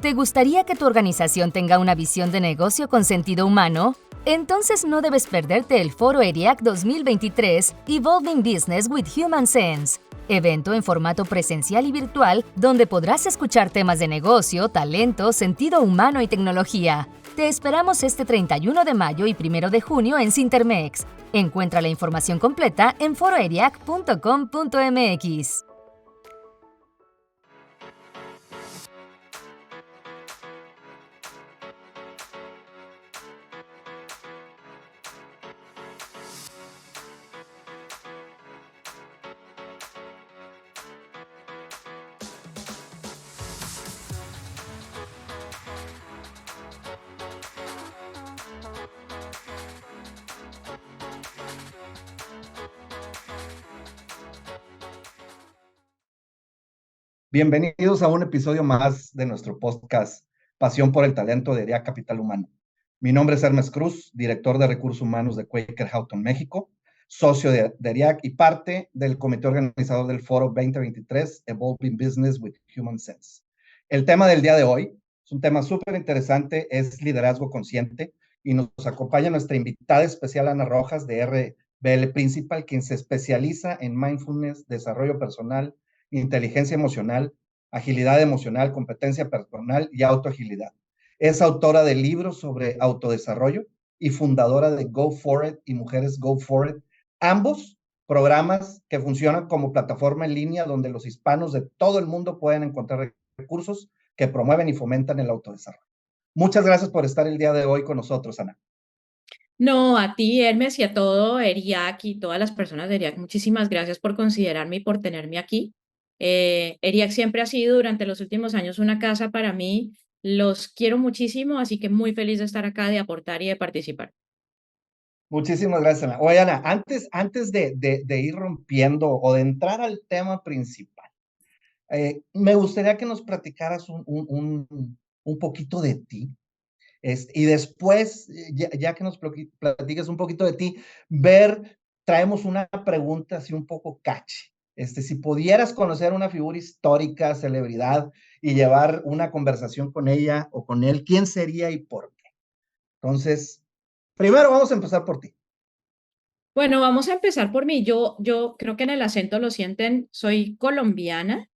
¿Te gustaría que tu organización tenga una visión de negocio con sentido humano? Entonces no debes perderte el Foro ERIAC 2023 Evolving Business with Human Sense, evento en formato presencial y virtual donde podrás escuchar temas de negocio, talento, sentido humano y tecnología. Te esperamos este 31 de mayo y 1 de junio en Cintermex. Encuentra la información completa en foroeriac.com.mx. Bienvenidos a un episodio más de nuestro podcast Pasión por el Talento de ERIAC Capital Humano. Mi nombre es Hermes Cruz, director de Recursos Humanos de Quaker Houghton, México, socio de ERIAC y parte del comité organizador del Foro 2023 Evolving Business with Human Sense. El tema del día de hoy es un tema súper interesante, es liderazgo consciente, y nos acompaña nuestra invitada especial Ana Rojas de RBL Principal, quien se especializa en mindfulness, desarrollo personal, inteligencia emocional, agilidad emocional, competencia personal y autoagilidad. Es autora de libros sobre autodesarrollo y fundadora de Go For It y Mujeres Go For It, ambos programas que funcionan como plataforma en línea donde los hispanos de todo el mundo pueden encontrar recursos que promueven y fomentan el autodesarrollo. Muchas gracias por estar el día de hoy con nosotros, Ana. No, a ti, Hermes, y a todo ERIAC y todas las personas de ERIAC, muchísimas gracias por considerarme y por tenerme aquí. ERIAC siempre ha sido durante los últimos años una casa para mí. Los quiero muchísimo, así que muy feliz de estar acá, de aportar y de participar. Muchísimas gracias, Ana. Oye, Ana, antes de ir rompiendo o de entrar al tema principal, me gustaría que nos platicaras un poquito de ti. Y después, ya que nos platiques un poquito de ti, traemos una pregunta así un poco catchy. Si pudieras conocer una figura histórica, celebridad, y llevar una conversación con ella o con él, ¿quién sería y por qué? Entonces, primero vamos a empezar por ti. Bueno, vamos a empezar por mí. Yo creo que en el acento lo sienten, soy colombiana,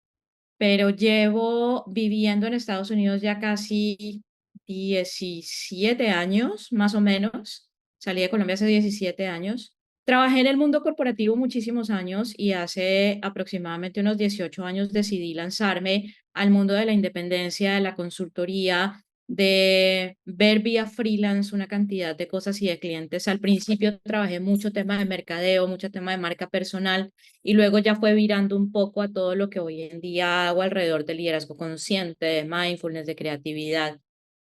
pero llevo viviendo en Estados Unidos ya casi 17 años, más o menos. Salí de Colombia hace 17 años. Trabajé en el mundo corporativo muchísimos años y hace aproximadamente unos 18 años decidí lanzarme al mundo de la independencia, de la consultoría, de ver vía freelance una cantidad de cosas y de clientes. Al principio trabajé mucho tema de mercadeo, mucho tema de marca personal, y luego ya fue virando un poco a todo lo que hoy en día hago alrededor del liderazgo consciente, de mindfulness, de creatividad.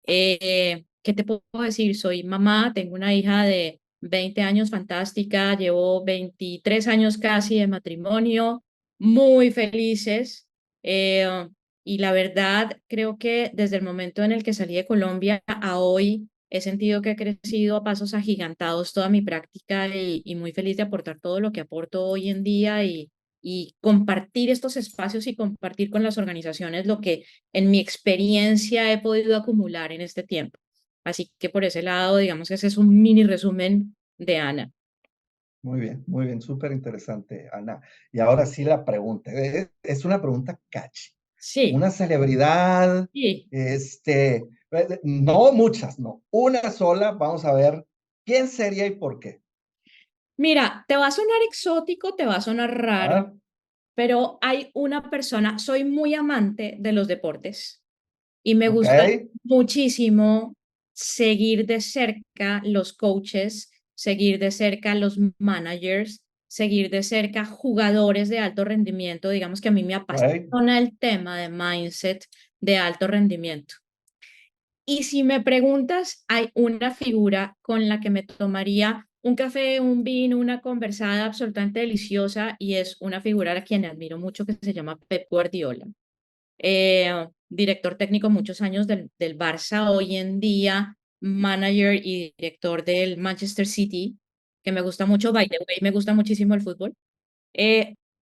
¿Qué te puedo decir? Soy mamá, tengo una hija de 20 años fantástica, llevo 23 años casi de matrimonio, muy felices. eh, y la verdad, creo que desde el momento en el que salí de Colombia a hoy, he sentido que he crecido a pasos agigantados toda mi práctica y muy feliz de aportar todo lo que aporto hoy en día y compartir estos espacios y compartir con las organizaciones lo que en mi experiencia he podido acumular en este tiempo. Así que por ese lado, digamos que ese es un mini resumen de Ana. Muy bien, súper interesante, Ana. Y ahora sí la pregunta, es una pregunta catchy. Sí, Una celebridad, sí. no muchas, no, una sola, vamos a ver quién sería y por qué. Mira, te va a sonar exótico, te va a sonar raro, ¿Ah? pero hay una persona, soy muy amante de los deportes y me Ok, gusta muchísimo seguir de cerca los coaches, seguir de cerca los managers, seguir de cerca jugadores de alto rendimiento. Digamos que a mí me ok, apasiona el tema de mindset de alto rendimiento. Y si me preguntas, hay una figura con la que me tomaría un café, un vino, una conversada absolutamente deliciosa, y es una figura a quien admiro mucho que se llama Pep Guardiola, director técnico muchos años del Barça, hoy en día manager y director del Manchester City, que me gusta mucho, by the way, me gusta muchísimo el fútbol,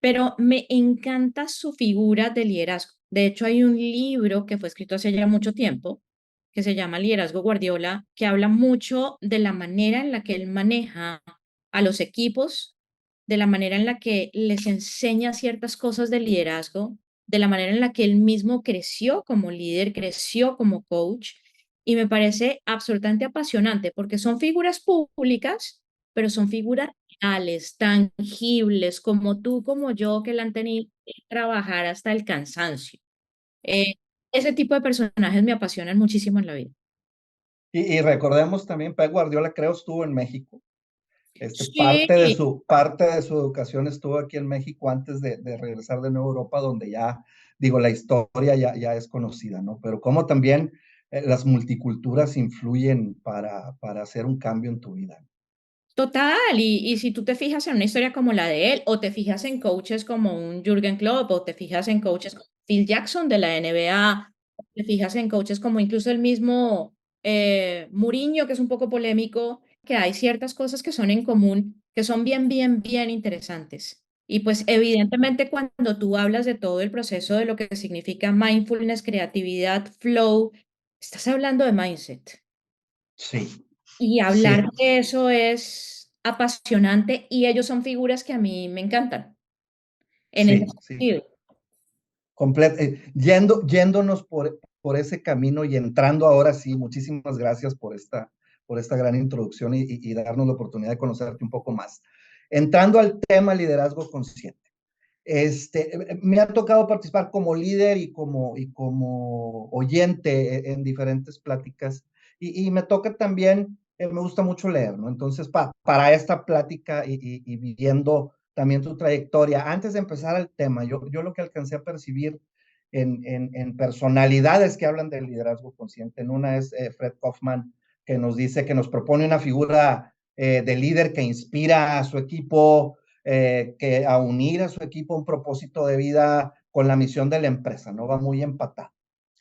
pero me encanta su figura de liderazgo. De hecho, hay un libro que fue escrito hace ya mucho tiempo, que se llama Liderazgo Guardiola, que habla mucho de la manera en la que él maneja a los equipos, de la manera en la que les enseña ciertas cosas de liderazgo, de la manera en la que él mismo creció como líder, creció como coach, y me parece absolutamente apasionante porque son figuras públicas, pero son figuras reales, tangibles, como tú, como yo, que la han tenido que trabajar hasta el cansancio. Eh, Ese tipo de personajes me apasionan muchísimo en la vida. Y recordemos también, Pep Guardiola creo estuvo en México. Sí, Parte de su educación estuvo aquí en México antes de regresar de nuevo a Europa, donde ya, digo, la historia ya es conocida, ¿no? Pero cómo también las multiculturas influyen para hacer un cambio en tu vida. total, y si tú te fijas en una historia como la de él, o te fijas en coaches como un Jürgen Klopp, o te fijas en coaches como Phil Jackson de la NBA, o te fijas en coaches como incluso el mismo Mourinho, que es un poco polémico, que hay ciertas cosas que son en común, que son bien, bien, bien interesantes. Y pues evidentemente cuando tú hablas de todo el proceso de lo que significa mindfulness, creatividad, flow, estás hablando de mindset. Sí, Y sí, hablar de eso es apasionante y ellos son figuras que a mí me encantan en ese sí, sí. sentido. Yéndonos por ese camino y entrando ahora sí, muchísimas gracias por esta gran introducción y darnos la oportunidad de conocerte un poco más. Entrando al tema liderazgo consciente. Me ha tocado participar como líder y como oyente en diferentes pláticas y me toca también, me gusta mucho leer, ¿no? Entonces, para esta plática y viendo también tu trayectoria, antes de empezar el tema, yo lo que alcancé a percibir en personalidades que hablan del liderazgo consciente, en una es Fred Kaufman, que nos dice que nos propone una figura de líder que inspira a su equipo, que a unir a su equipo un propósito de vida con la misión de la empresa, ¿no? Va muy empatado.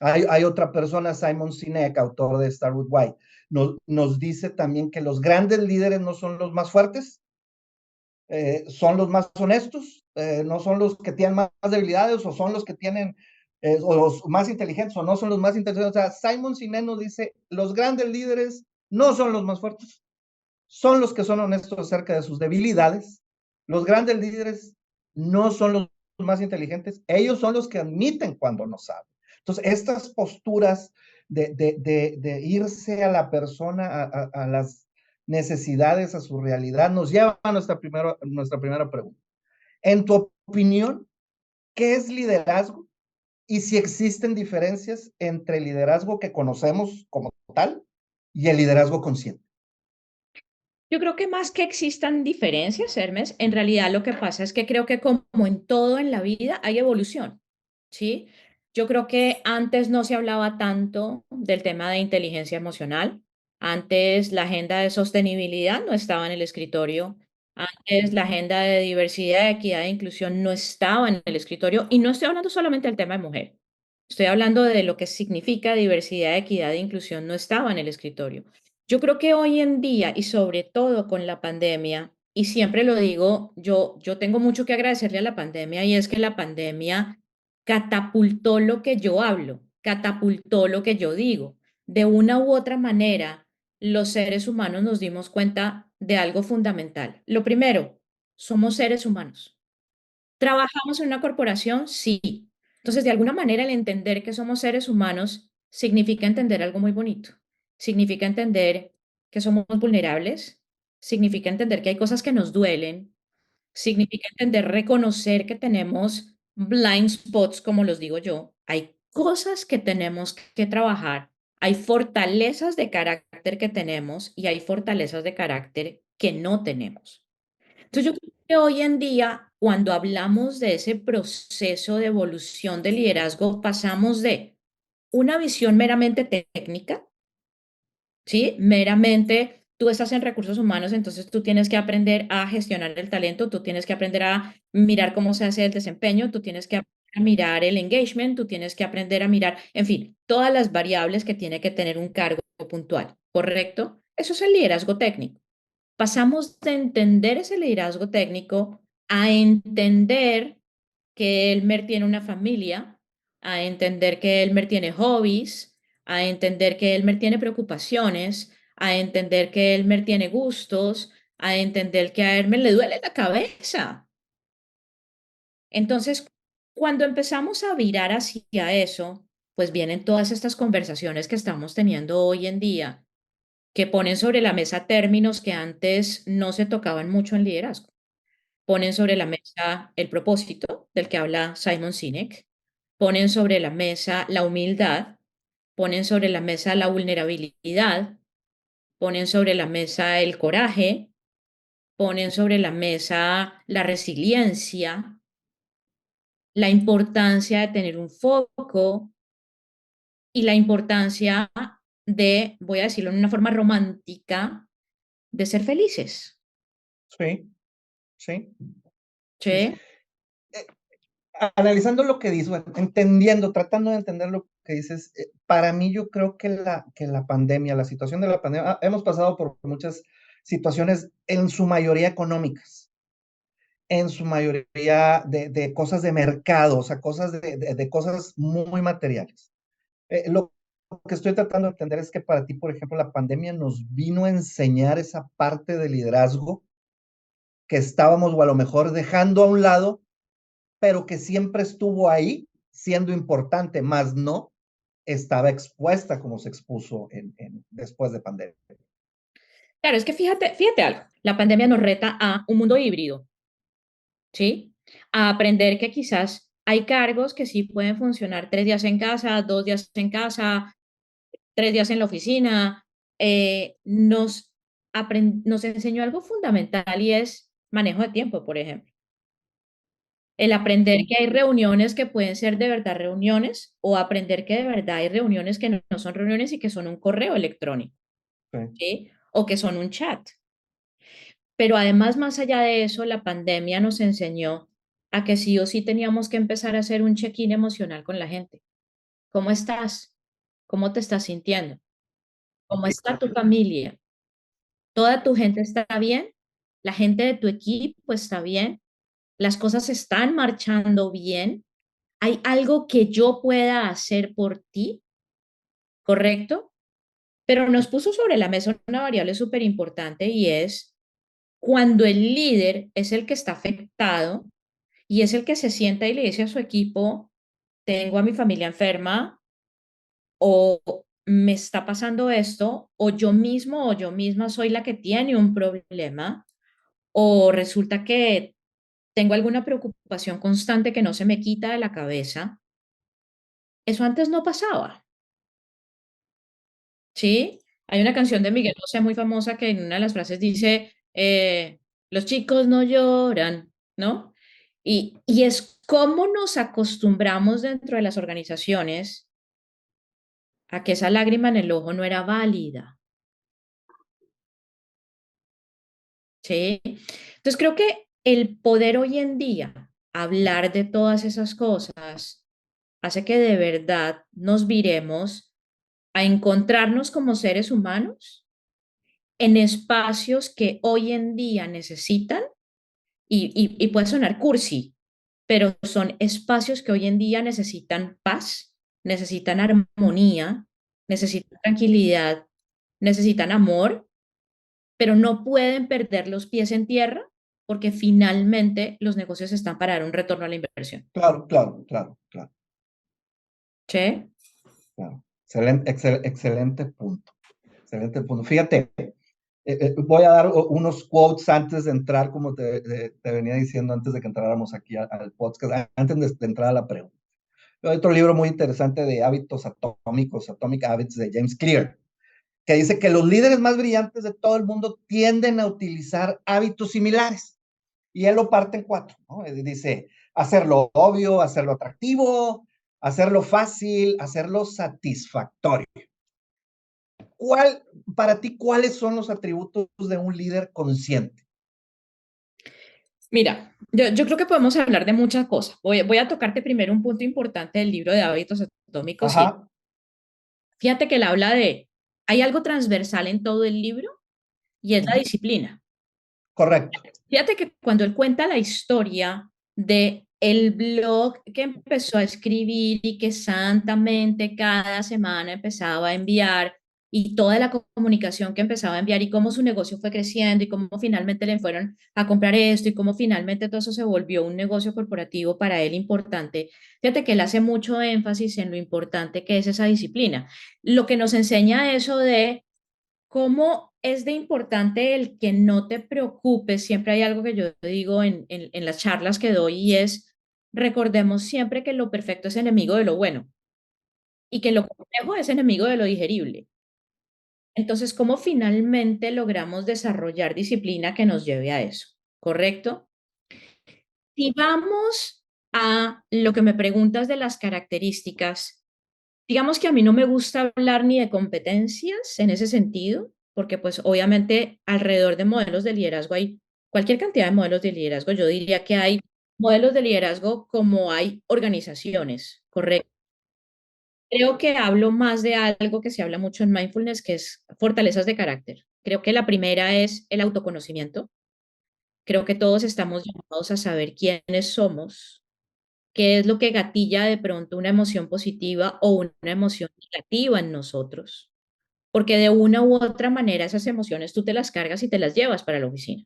Hay otra persona, Simon Sinek, autor de Start With Why, nos dice también que los grandes líderes no son los más fuertes, son los más honestos, no son los que tienen más debilidades o son los que tienen, o los más inteligentes o no son los más inteligentes. O sea, Simon Sinek nos dice, los grandes líderes no son los más fuertes, son los que son honestos acerca de sus debilidades. Los grandes líderes no son los más inteligentes, ellos son los que admiten cuando no saben. Entonces, estas posturas de irse a la persona, a las necesidades, a su realidad, nos lleva a nuestra primera pregunta. En tu opinión, ¿qué es liderazgo? Y si existen diferencias entre el liderazgo que conocemos como tal y el liderazgo consciente. Yo creo que más que existan diferencias, Hermes, en realidad lo que pasa es que creo que como en todo en la vida hay evolución, ¿sí? Yo creo que antes no se hablaba tanto del tema de inteligencia emocional. Antes la agenda de sostenibilidad no estaba en el escritorio. Antes la agenda de diversidad, equidad e inclusión no estaba en el escritorio. Y no estoy hablando solamente del tema de mujer. Estoy hablando de lo que significa diversidad, equidad e inclusión no estaba en el escritorio. Yo creo que hoy en día y sobre todo con la pandemia, y siempre lo digo, yo tengo mucho que agradecerle a la pandemia y es que la pandemia catapultó lo que yo hablo, catapultó lo que yo digo. De una u otra manera, los seres humanos nos dimos cuenta de algo fundamental. Lo primero, somos seres humanos. ¿Trabajamos en una corporación? Sí. Entonces, de alguna manera, el entender que somos seres humanos significa entender algo muy bonito. Significa entender que somos vulnerables, significa entender que hay cosas que nos duelen, significa entender, reconocer que tenemos blind spots, como los digo yo. Hay cosas que tenemos que trabajar, hay fortalezas de carácter que tenemos y hay fortalezas de carácter que no tenemos. Entonces, yo creo que hoy en día, cuando hablamos de ese proceso de evolución de liderazgo, pasamos de una visión meramente técnica, ¿sí? Meramente, tú estás en recursos humanos, entonces tú tienes que aprender a gestionar el talento, tú tienes que aprender a mirar cómo se hace el desempeño, tú tienes que aprender a mirar el engagement, tú tienes que aprender a mirar, en fin, todas las variables que tiene que tener un cargo puntual, ¿correcto? Eso es el liderazgo técnico. Pasamos de entender ese liderazgo técnico a entender que Elmer tiene una familia a entender que Elmer tiene hobbies, a entender que Elmer tiene preocupaciones, a entender que Elmer tiene gustos, a entender que a Elmer le duele la cabeza. Entonces, cuando empezamos a virar hacia eso, pues vienen todas estas conversaciones que estamos teniendo hoy en día, que ponen sobre la mesa términos que antes no se tocaban mucho en liderazgo. Ponen sobre la mesa el propósito, del que habla Simon Sinek, ponen sobre la mesa la humildad, ponen sobre la mesa la vulnerabilidad, ponen sobre la mesa el coraje, ponen sobre la mesa la resiliencia, la importancia de tener un foco y la importancia de, voy a decirlo en una forma romántica, de ser felices. Sí, sí, sí. ¿Sí? Analizando lo que dices, bueno, entendiendo, tratando de entender lo que dices, para mí yo creo que la pandemia, la situación de la pandemia, hemos pasado por muchas situaciones, en su mayoría económicas, en su mayoría de cosas de mercado, o sea, cosas de cosas muy materiales. Lo que estoy tratando de entender es que para ti, por ejemplo, la pandemia nos vino a enseñar esa parte de liderazgo que estábamos o a lo mejor dejando a un lado, pero que siempre estuvo ahí siendo importante, más no estaba expuesta como se expuso después de pandemia. Claro, es que fíjate algo, la pandemia nos reta a un mundo híbrido, ¿sí? A aprender que quizás hay cargos que sí pueden funcionar 3 días en casa, 2 días en casa, 3 días en la oficina. Nos enseñó algo fundamental y es manejo de tiempo, por ejemplo. El aprender Sí, que hay reuniones que pueden ser de verdad reuniones o aprender que de verdad hay reuniones que no son reuniones y que son un correo electrónico, sí, ¿sí? O que son un chat. Pero además, más allá de eso, la pandemia nos enseñó a que sí o sí teníamos que empezar a hacer un check-in emocional con la gente. ¿Cómo estás? ¿Cómo te estás sintiendo? ¿Cómo sí, está tu familia? ¿Toda tu gente está bien? ¿La gente de tu equipo está bien? ¿Las cosas están marchando bien? ¿Hay algo que yo pueda hacer por ti? ¿Correcto? Pero nos puso sobre la mesa una variable súper importante y es cuando el líder es el que está afectado y es el que se sienta y le dice a su equipo, tengo a mi familia enferma o me está pasando esto, o yo mismo o yo misma soy la que tiene un problema, o resulta que tengo alguna preocupación constante que no se me quita de la cabeza. Eso antes no pasaba, ¿sí? Hay una canción de Miguel Bosé muy famosa que en una de las frases dice, los chicos no lloran, ¿no? Y es cómo nos acostumbramos dentro de las organizaciones a que esa lágrima en el ojo no era válida, ¿sí? Entonces creo que el poder hoy en día hablar de todas esas cosas hace que de verdad nos viremos a encontrarnos como seres humanos en espacios que hoy en día necesitan, y puede sonar cursi, pero son espacios que hoy en día necesitan paz, necesitan armonía, necesitan tranquilidad, necesitan amor, pero no pueden perder los pies en tierra porque finalmente los negocios están para dar un retorno a la inversión. claro, claro, claro, claro, ¿Sí? claro. Excelente, excelente punto. Excelente punto. Fíjate, voy a dar unos quotes antes de entrar, como te venía diciendo antes de que entráramos aquí al podcast, antes de entrar a la pregunta. Hay otro libro muy interesante de hábitos atómicos, Atomic Habits, de James Clear, que dice que los líderes más brillantes de todo el mundo tienden a utilizar hábitos similares. Y él lo parte en cuatro, ¿no? Dice, hacerlo obvio, hacerlo atractivo, hacerlo fácil, hacerlo satisfactorio. ¿Cuál, para ti, cuáles son los atributos de un líder consciente? Mira, yo creo que podemos hablar de muchas cosas. Voy a tocarte primero un punto importante del libro de hábitos atómicos y Ajá, fíjate que él habla de, hay algo transversal en todo el libro y es la disciplina. correcto. Fíjate que cuando él cuenta la historia de el blog que empezó a escribir y que santamente cada semana empezaba a enviar y toda la comunicación que empezaba a enviar y cómo su negocio fue creciendo y cómo finalmente le fueron a comprar esto y cómo finalmente todo eso se volvió un negocio corporativo para él importante. Fíjate que él hace mucho énfasis en lo importante que es esa disciplina. Lo que nos enseña eso de cómo es de importante el que no te preocupes. Siempre hay algo que yo digo en las charlas que doy y es, recordemos siempre que lo perfecto es enemigo de lo bueno y que lo complejo es enemigo de lo digerible. Entonces, ¿cómo finalmente logramos desarrollar disciplina que nos lleve a eso? ¿Correcto? Si vamos a lo que me preguntas de las características, digamos que a mí no me gusta hablar ni de competencias en ese sentido, porque pues obviamente alrededor de modelos de liderazgo hay cualquier cantidad de modelos de liderazgo. Yo diría que hay modelos de liderazgo como hay organizaciones, ¿correcto? Creo que hablo más de algo que se habla mucho en mindfulness, que es fortalezas de carácter. Creo que la primera es el autoconocimiento. Creo que todos estamos llamados a saber quiénes somos, qué es lo que gatilla de pronto una emoción positiva o una emoción negativa en nosotros, porque de una u otra manera esas emociones tú te las cargas y te las llevas para la oficina,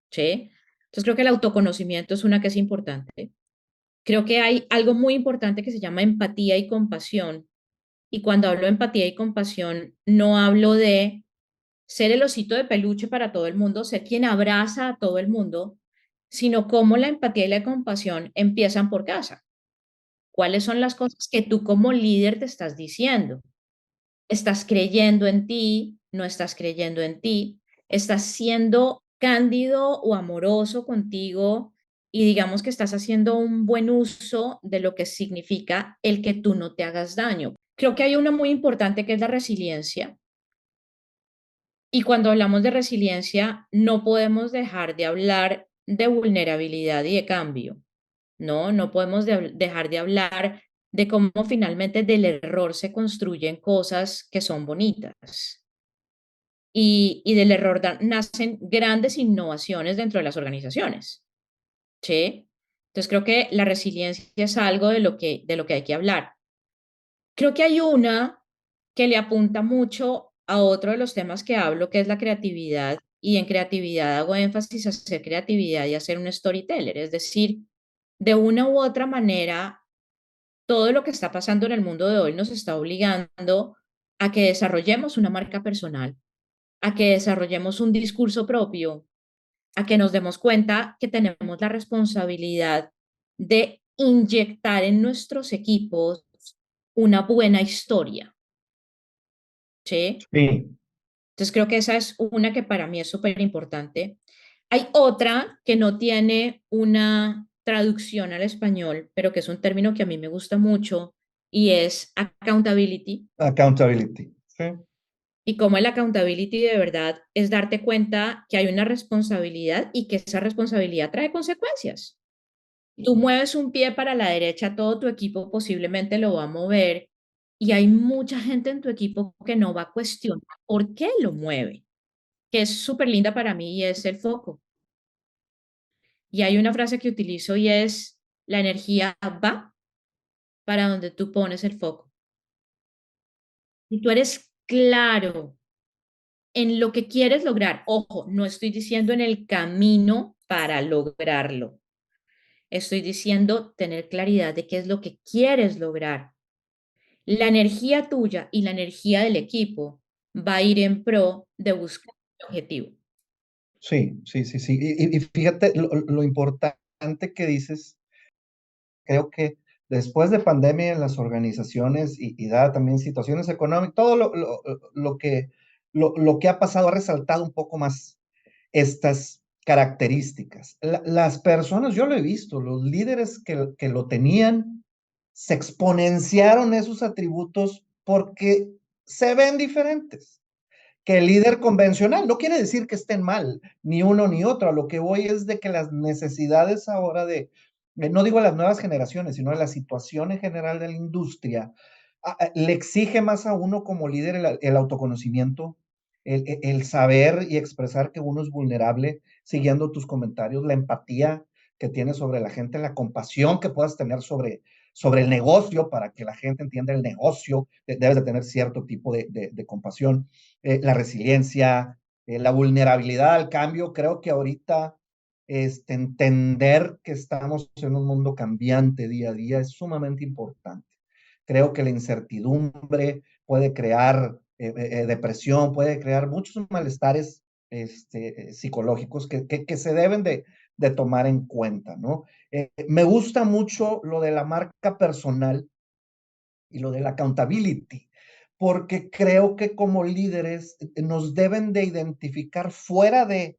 ¿sí? Entonces creo que el autoconocimiento es una que es importante. Creo que hay algo muy importante que se llama empatía y compasión. Y cuando hablo de empatía y compasión, no hablo de ser el osito de peluche para todo el mundo, ser quien abraza a todo el mundo, sino cómo la empatía y la compasión empiezan por casa. ¿Cuáles son las cosas que tú como líder te estás diciendo? ¿Estás creyendo en ti? ¿No estás creyendo en ti? ¿Estás siendo cándido o amoroso contigo? Y digamos que estás haciendo un buen uso de lo que significa el que tú no te hagas daño. Creo que hay una muy importante que es la resiliencia. Y cuando hablamos de resiliencia, no podemos dejar de hablar de vulnerabilidad y de cambio. No podemos dejar de hablar de cómo finalmente del error se construyen cosas que son bonitas y del error nacen grandes innovaciones dentro de las organizaciones, ¿sí? Entonces creo que la resiliencia es algo de lo que hay que hablar. Creo que hay una que le apunta mucho a otro de los temas que hablo, que es la creatividad, y en creatividad hago énfasis a hacer creatividad y a ser un storyteller, es decir, de una u otra manera todo lo que está pasando en el mundo de hoy nos está obligando a que desarrollemos una marca personal, a que desarrollemos un discurso propio, a que nos demos cuenta que tenemos la responsabilidad de inyectar en nuestros equipos una buena historia, ¿sí? Sí, Entonces creo que esa es una que para mí es súper importante. Hay otra que no tiene una traducción al español, pero que es un término que a mí me gusta mucho y es accountability. accountability. Sí, Y cómo el accountability de verdad es darte cuenta que hay una responsabilidad y que esa responsabilidad trae consecuencias. Tú mueves un pie para la derecha, todo tu equipo posiblemente lo va a mover y hay mucha gente en tu equipo que no va a cuestionar por qué lo mueve, que es súper linda para mí y es el foco. Y hay una frase que utilizo y es, la energía va para donde tú pones el foco. Y tú eres claro en lo que quieres lograr. Ojo, no estoy diciendo en el camino para lograrlo. Estoy diciendo tener claridad de qué es lo que quieres lograr. La energía tuya y la energía del equipo va a ir en pro de buscar el objetivo. sí, sí, sí, sí. Y fíjate lo importante que dices, creo que después de pandemia en las organizaciones y dada también situaciones económicas, todo lo que ha pasado ha resaltado un poco más estas características. Las personas, yo lo he visto, los líderes que lo tenían, se exponenciaron esos atributos porque se ven diferentes que el líder convencional. No quiere decir que estén mal, ni uno ni otro. A lo que voy es de que las necesidades ahora no digo las nuevas generaciones, sino de la situación en general de la industria, le exige más a uno como líder el autoconocimiento, el saber y expresar que uno es vulnerable, siguiendo tus comentarios, la empatía, que tienes sobre la gente, la compasión que puedas tener sobre el negocio, para que la gente entienda el negocio, debes de tener cierto tipo de compasión, la resiliencia, la vulnerabilidad al cambio. Creo que ahorita entender que estamos en un mundo cambiante día a día es sumamente importante. Creo que la incertidumbre puede crear depresión, puede crear muchos malestares psicológicos que se deben de tomar en cuenta, ¿no? Me gusta mucho lo de la marca personal y lo de la accountability, porque creo que como líderes nos deben de identificar fuera de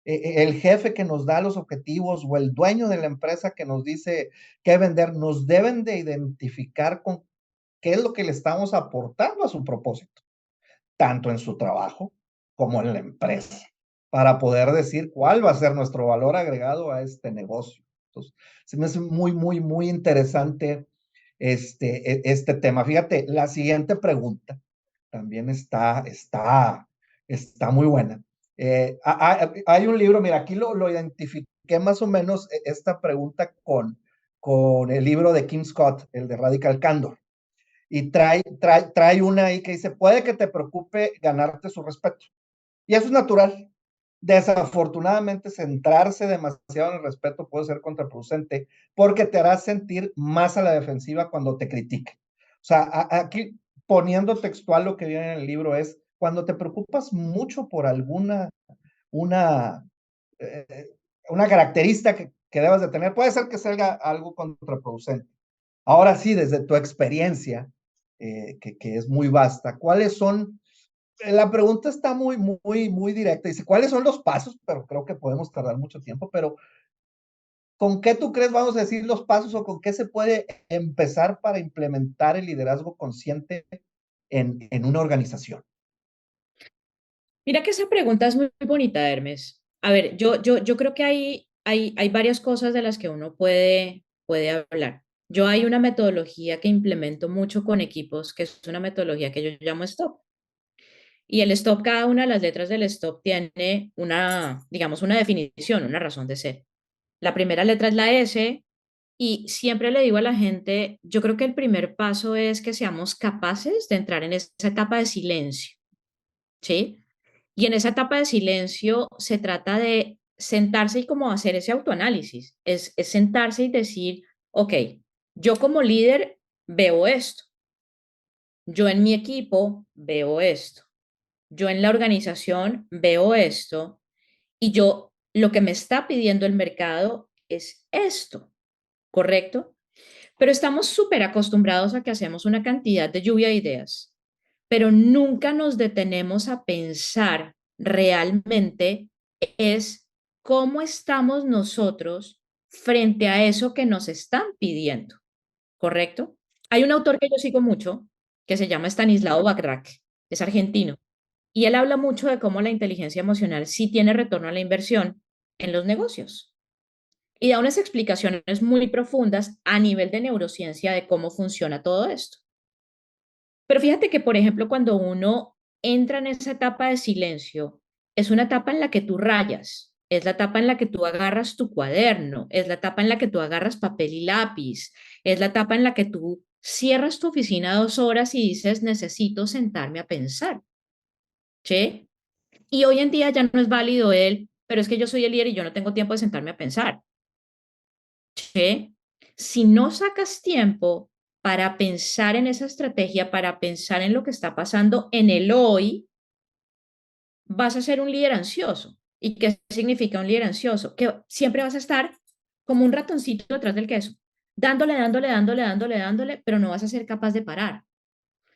el jefe que nos da los objetivos o el dueño de la empresa que nos dice qué vender, nos deben de identificar con qué es lo que le estamos aportando a su propósito, tanto en su trabajo como en la empresa, para poder decir cuál va a ser nuestro valor agregado a este negocio. Entonces, se me hace muy, muy, muy interesante este tema. Fíjate, la siguiente pregunta también está muy buena. Hay un libro, mira, aquí lo identifiqué más o menos esta pregunta con el libro de Kim Scott, el de Radical Candor. Y trae una ahí que dice, puede que te preocupe ganarte su respeto. Y eso es natural. Desafortunadamente, centrarse demasiado en el respeto puede ser contraproducente porque te hará sentir más a la defensiva cuando te critiquen. O sea, aquí poniendo textual lo que viene en el libro es, cuando te preocupas mucho por una, eh, una característica que debas de tener, puede ser que salga algo contraproducente. Ahora sí, desde tu experiencia, que es muy vasta, ¿cuáles son? La pregunta está muy, muy, muy directa. Dice, ¿cuáles son los pasos? Pero creo que podemos tardar mucho tiempo, pero ¿con qué tú crees, vamos a decir, los pasos o con qué se puede empezar para implementar el liderazgo consciente en una organización? Mira que esa pregunta es muy bonita, Hermes. A ver, yo creo que hay varias cosas de las que uno puede hablar. Yo hay una metodología que implemento mucho con equipos, que es una metodología que yo llamo STOP. Y el STOP, cada una de las letras del STOP tiene una, digamos, una definición, una razón de ser. La primera letra es la S y siempre le digo a la gente, yo creo que el primer paso es que seamos capaces de entrar en esa etapa de silencio, ¿sí? Y en esa etapa de silencio se trata de sentarse y como hacer ese autoanálisis, es sentarse y decir, ok, yo como líder veo esto, yo en mi equipo veo esto, yo en la organización veo esto y yo lo que me está pidiendo el mercado es esto, ¿correcto? Pero estamos súper acostumbrados a que hacemos una cantidad de lluvia de ideas, pero nunca nos detenemos a pensar realmente es cómo estamos nosotros frente a eso que nos están pidiendo, ¿correcto? Hay un autor que yo sigo mucho que se llama Stanislao Bagrak, es argentino, y él habla mucho de cómo la inteligencia emocional sí tiene retorno a la inversión en los negocios. Y da unas explicaciones muy profundas a nivel de neurociencia de cómo funciona todo esto. Pero fíjate que, por ejemplo, cuando uno entra en esa etapa de silencio, es una etapa en la que tú rayas, es la etapa en la que tú agarras tu cuaderno, es la etapa en la que tú agarras papel y lápiz, es la etapa en la que tú cierras tu oficina 2 horas y dices, necesito sentarme a pensar, ¿sí? Y hoy en día ya no es válido él, pero es que yo soy el líder y yo no tengo tiempo de sentarme a pensar. ¿Sí? Si no sacas tiempo para pensar en esa estrategia, para pensar en lo que está pasando en el hoy, vas a ser un líder ansioso. ¿Y qué significa un líder ansioso? Que siempre vas a estar como un ratoncito detrás del queso, dándole, dándole, dándole, dándole, dándole, pero no vas a ser capaz de parar.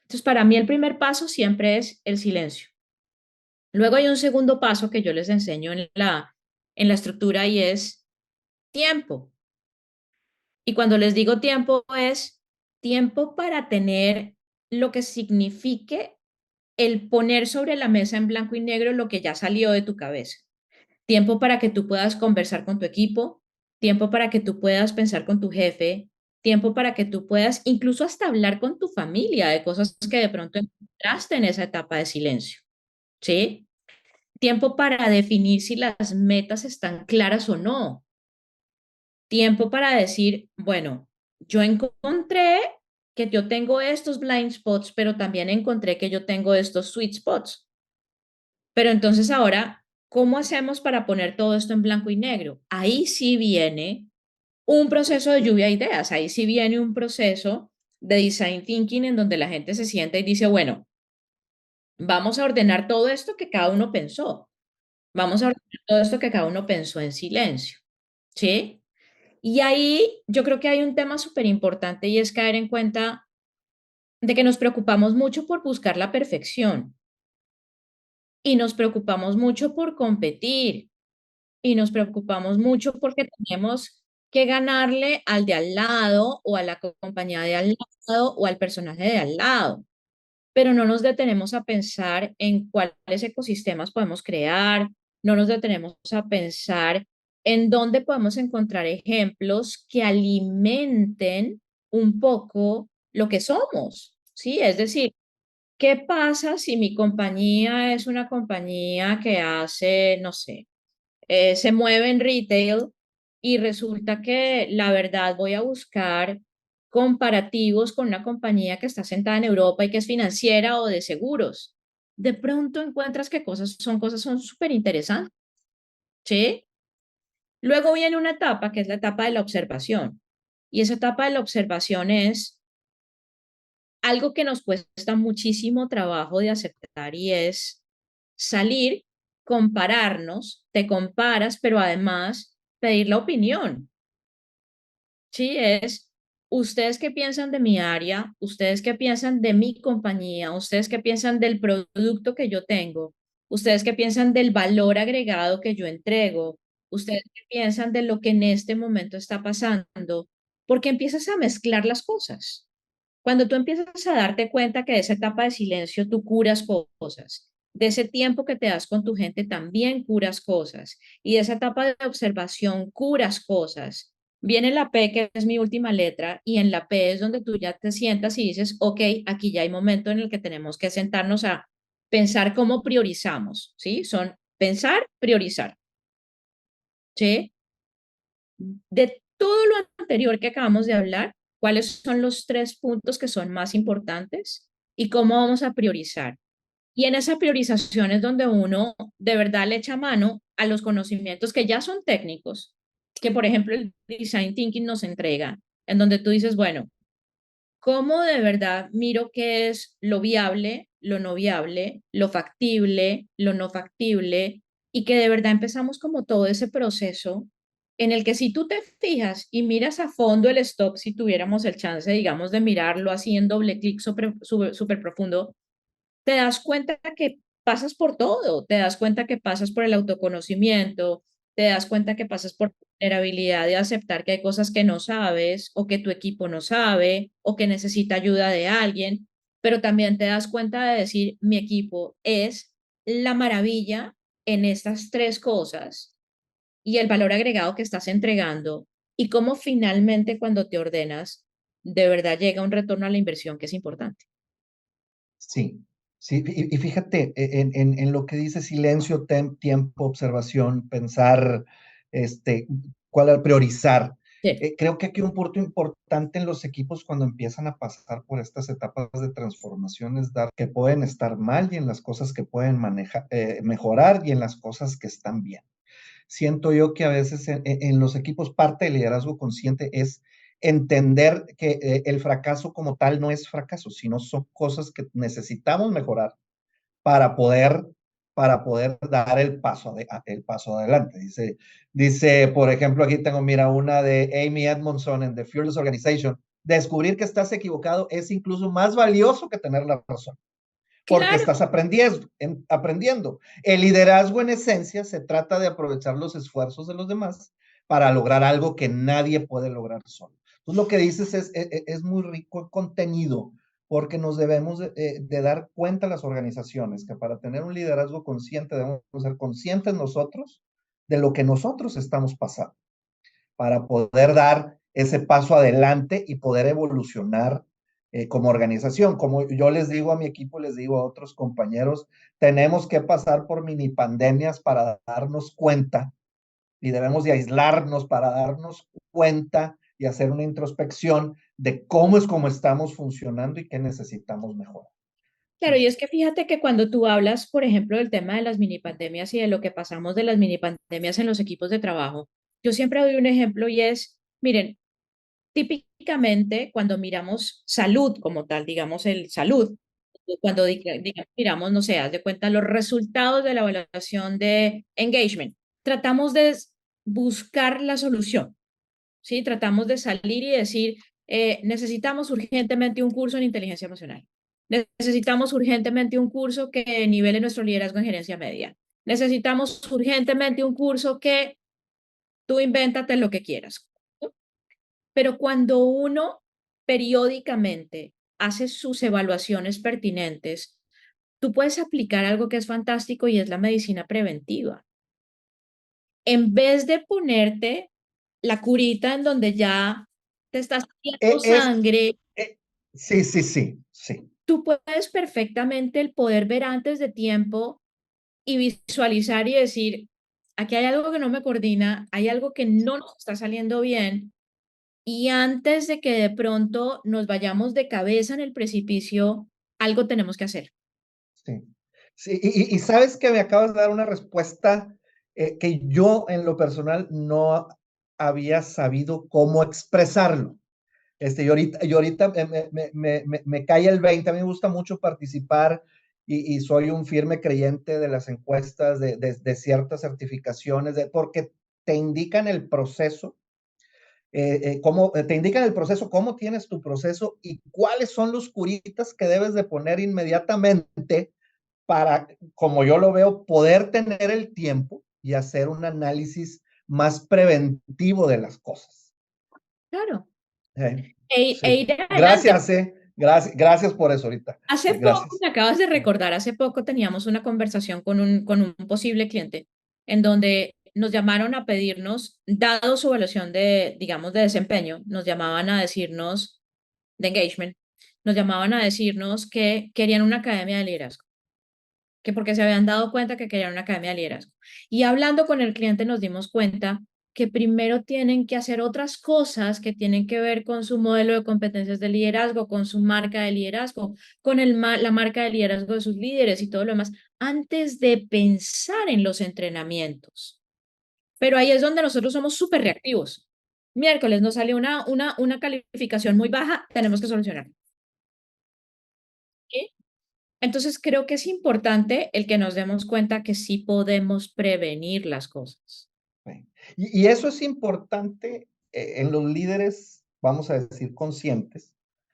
Entonces, para mí el primer paso siempre es el silencio. Luego hay un segundo paso que yo les enseño en la estructura y es tiempo. Y cuando les digo tiempo es tiempo para tener lo que signifique el poner sobre la mesa en blanco y negro lo que ya salió de tu cabeza. Tiempo para que tú puedas conversar con tu equipo, tiempo para que tú puedas pensar con tu jefe, tiempo para que tú puedas incluso hasta hablar con tu familia de cosas que de pronto encontraste en esa etapa de silencio, ¿sí? Tiempo para definir si las metas están claras o no. tiempo para decir, bueno, yo encontré que yo tengo estos blind spots, pero también encontré que yo tengo estos sweet spots. Pero entonces ahora, ¿cómo hacemos para poner todo esto en blanco y negro? Ahí sí viene un proceso de lluvia de ideas, ahí sí viene un proceso de design thinking en donde la gente se sienta y dice, bueno, vamos a ordenar todo esto que cada uno pensó, vamos a ordenar todo esto que cada uno pensó en silencio, ¿sí? Y ahí yo creo que hay un tema súper importante y es caer en cuenta de que nos preocupamos mucho por buscar la perfección y nos preocupamos mucho por competir y nos preocupamos mucho porque tenemos que ganarle al de al lado o a la compañía de al lado o al personaje de al lado, pero no nos detenemos a pensar en cuáles ecosistemas podemos crear, no nos detenemos a pensar en dónde podemos encontrar ejemplos que alimenten un poco lo que somos, ¿sí? Es decir, ¿qué pasa si mi compañía es una compañía que hace, no sé, se mueve en retail y resulta que la verdad voy a buscar comparativos con una compañía que está sentada en Europa y que es financiera o de seguros? De pronto encuentras que cosas son súper interesantes, ¿sí? Luego viene una etapa que es la etapa de la observación. Y esa etapa de la observación es algo que nos cuesta muchísimo trabajo de aceptar y es salir, compararnos, te comparas, pero además pedir la opinión. Sí, es ustedes qué piensan de mi área, ustedes qué piensan de mi compañía, ustedes qué piensan del producto que yo tengo, ustedes qué piensan del valor agregado que yo entrego, ustedes qué piensan de lo que en este momento está pasando, porque empiezas a mezclar las cosas. Cuando tú empiezas a darte cuenta que de esa etapa de silencio tú curas cosas, de ese tiempo que te das con tu gente también curas cosas, y de esa etapa de observación curas cosas. Viene la P, que es mi última letra, y en la P es donde tú ya te sientas y dices, ok, aquí ya hay momento en el que tenemos que sentarnos a pensar cómo priorizamos, ¿sí? Son pensar, priorizar, ¿sí? De todo lo anterior que acabamos de hablar, ¿cuáles son los tres puntos que son más importantes y cómo vamos a priorizar? Y en esa priorización es donde uno de verdad le echa mano a los conocimientos que ya son técnicos, que por ejemplo el Design Thinking nos entrega, en donde tú dices, bueno, ¿cómo de verdad miro qué es lo viable, lo no viable, lo factible, lo no factible? Y que de verdad empezamos como todo ese proceso en el que si tú te fijas y miras a fondo el stop, si tuviéramos el chance, digamos, de mirarlo así en doble clic súper profundo, te das cuenta que pasas por todo, te das cuenta que pasas por el autoconocimiento, te das cuenta que pasas por la vulnerabilidad de aceptar que hay cosas que no sabes o que tu equipo no sabe o que necesita ayuda de alguien, pero también te das cuenta de decir, mi equipo es la maravilla en estas tres cosas y el valor agregado que estás entregando y cómo finalmente cuando te ordenas, de verdad llega un retorno a la inversión que es importante. Sí, sí, y fíjate, en lo que dice silencio, tiempo, observación, pensar, este, priorizar. Sí, Creo que aquí un punto importante en los equipos cuando empiezan a pasar por estas etapas de transformación es dar que pueden estar mal y en las cosas que pueden manejar, mejorar y en las cosas que están bien. Siento yo que a veces en los equipos parte del liderazgo consciente es entender que el fracaso como tal no es fracaso, sino son cosas que necesitamos mejorar para poder, para poder dar el paso adelante. Dice, por ejemplo, aquí tengo, mira, una de Amy Edmondson en The Fearless Organization. Descubrir que estás equivocado es incluso más valioso que tener la razón porque claro. estás aprendiendo. El liderazgo en esencia se trata de aprovechar los esfuerzos de los demás para lograr algo que nadie puede lograr solo. Entonces lo que dices es muy rico el contenido porque nos debemos de dar cuenta a las organizaciones que para tener un liderazgo consciente debemos ser conscientes nosotros de lo que nosotros estamos pasando para poder dar ese paso adelante y poder evolucionar como organización. Como yo les digo a mi equipo, les digo a otros compañeros, tenemos que pasar por mini pandemias para darnos cuenta y debemos de aislarnos para darnos cuenta y hacer una introspección de cómo es como estamos funcionando y qué necesitamos mejorar. Claro, y es que fíjate que cuando tú hablas, por ejemplo, del tema de las mini pandemias y de lo que pasamos de las mini pandemias en los equipos de trabajo, yo siempre doy un ejemplo y es, miren, típicamente cuando miramos salud como tal, digamos el salud, cuando miramos, no sé, haz de cuenta los resultados de la evaluación de engagement, tratamos de buscar la solución, ¿sí? Tratamos de salir y decir, necesitamos urgentemente un curso en inteligencia emocional. Necesitamos urgentemente un curso que nivele nuestro liderazgo en gerencia media. Necesitamos urgentemente un curso que tú invéntate lo que quieras. Pero cuando uno periódicamente hace sus evaluaciones pertinentes, tú puedes aplicar algo que es fantástico y es la medicina preventiva. En vez de ponerte la curita en donde ya te estás haciendo Es, sangre, sí, sí, sí, sí. tú puedes perfectamente el poder ver antes de tiempo y visualizar y decir, aquí hay algo que no me coordina, hay algo que no nos está saliendo bien, y antes de que de pronto nos vayamos de cabeza en el precipicio, algo tenemos que hacer. Sí, sí, y sabes que me acabas de dar una respuesta que yo en lo personal no había sabido cómo expresarlo. Y ahorita me cae el 20. A mí me gusta mucho participar y soy un firme creyente de las encuestas, de ciertas certificaciones, porque te indican el proceso, te indican el proceso, cómo tienes tu proceso y cuáles son los curitas que debes de poner inmediatamente para, como yo lo veo, poder tener el tiempo y hacer un análisis más preventivo de las cosas. Claro. ¿Eh? E Sí. ir adelante. Gracias, gracias por eso ahorita. Hace poco, Gracias. me acabas de recordar, hace poco teníamos una conversación con un posible cliente en donde nos llamaron a pedirnos, dado su evaluación de, digamos, de desempeño, nos llamaban a decirnos, de engagement, nos llamaban a decirnos que querían una academia de liderazgo, que porque se habían dado cuenta que querían una academia de liderazgo. Y hablando con el cliente nos dimos cuenta que primero tienen que hacer otras cosas que tienen que ver con su modelo de competencias de liderazgo, con su marca de liderazgo, con la marca de liderazgo de sus líderes y todo lo demás, antes de pensar en los entrenamientos. Pero ahí es donde nosotros somos súper reactivos. Miércoles nos sale una calificación muy baja, tenemos que solucionar. ¿Sí? Entonces creo que es importante el que nos demos cuenta que sí podemos prevenir las cosas. Y eso es importante en los líderes, vamos a decir, conscientes.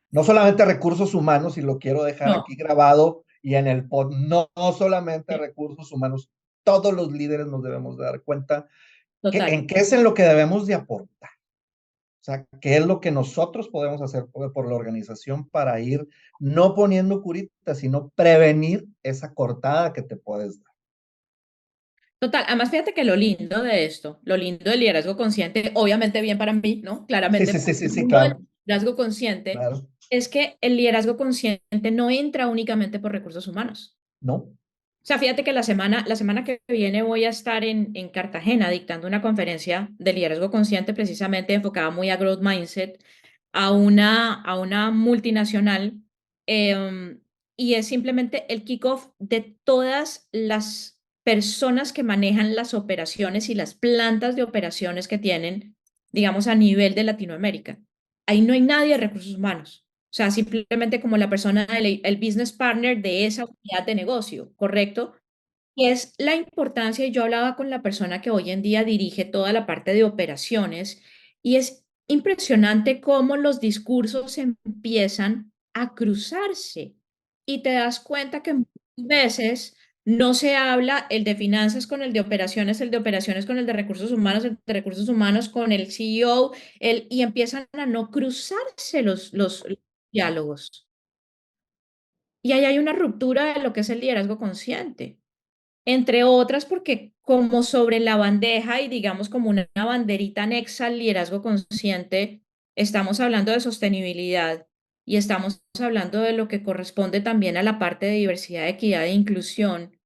No solamente recursos humanos, y lo quiero dejar No, aquí grabado y en el pod, no solamente sí, recursos humanos, todos los líderes nos debemos de dar cuenta total. en qué es en lo que debemos de aportar. O sea, qué es lo que nosotros podemos hacer por la organización para ir no poniendo curitas, sino prevenir esa cortada que te puedes dar. Total, además fíjate que lo lindo de esto, lo lindo del liderazgo consciente, obviamente bien para mí, ¿no? Sí, Claramente sí, para sí, sí, el sí, mundo del claro, liderazgo consciente, claro. es que el liderazgo consciente no entra únicamente por recursos humanos. ¿No? O sea, fíjate que la semana que viene voy a estar en Cartagena dictando una conferencia de liderazgo consciente precisamente enfocada muy a growth mindset, a una multinacional, em, y es simplemente el kickoff de todas las personas que manejan las operaciones y las plantas de operaciones que tienen, digamos, a nivel de Latinoamérica. Ahí no hay nadie de recursos humanos. O sea, simplemente como la persona, el business partner de esa unidad de negocio, ¿correcto? Y es la importancia, y yo hablaba con la persona que hoy en día dirige toda la parte de operaciones, y es impresionante cómo los discursos empiezan a cruzarse y te das cuenta que muchas veces no se habla el de finanzas con el de operaciones, el de operaciones con el de recursos humanos, el de recursos humanos con el CEO, y empiezan a no cruzarse los diálogos. Y ahí hay una ruptura de lo que es el liderazgo consciente. Entre otras, porque como sobre la bandeja y digamos como una banderita anexa al liderazgo consciente, estamos hablando de sostenibilidad y estamos hablando de lo que corresponde también a la parte de diversidad, equidad e inclusión.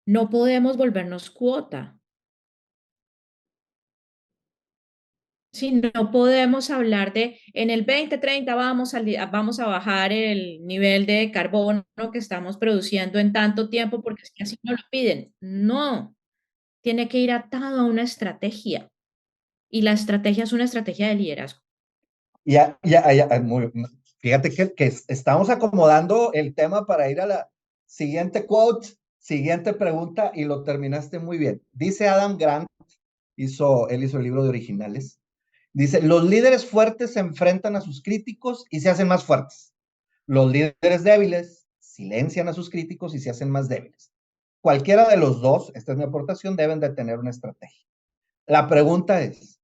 No podemos volvernos cuota. Sí, no podemos hablar de en el 2030 vamos a bajar el nivel de carbono que estamos produciendo en tanto tiempo porque es que así nos lo piden. No, tiene que ir atado a una estrategia y la estrategia es una estrategia de liderazgo. Fíjate que estamos acomodando el tema para ir a la siguiente quote, siguiente pregunta, y lo terminaste muy bien. Dice Adam Grant, él hizo el libro de originales. Dice, los líderes fuertes se enfrentan a sus críticos y se hacen más fuertes. Los líderes débiles silencian a sus críticos y se hacen más débiles. Cualquiera de los dos, esta es mi aportación, deben de tener una estrategia. La pregunta es,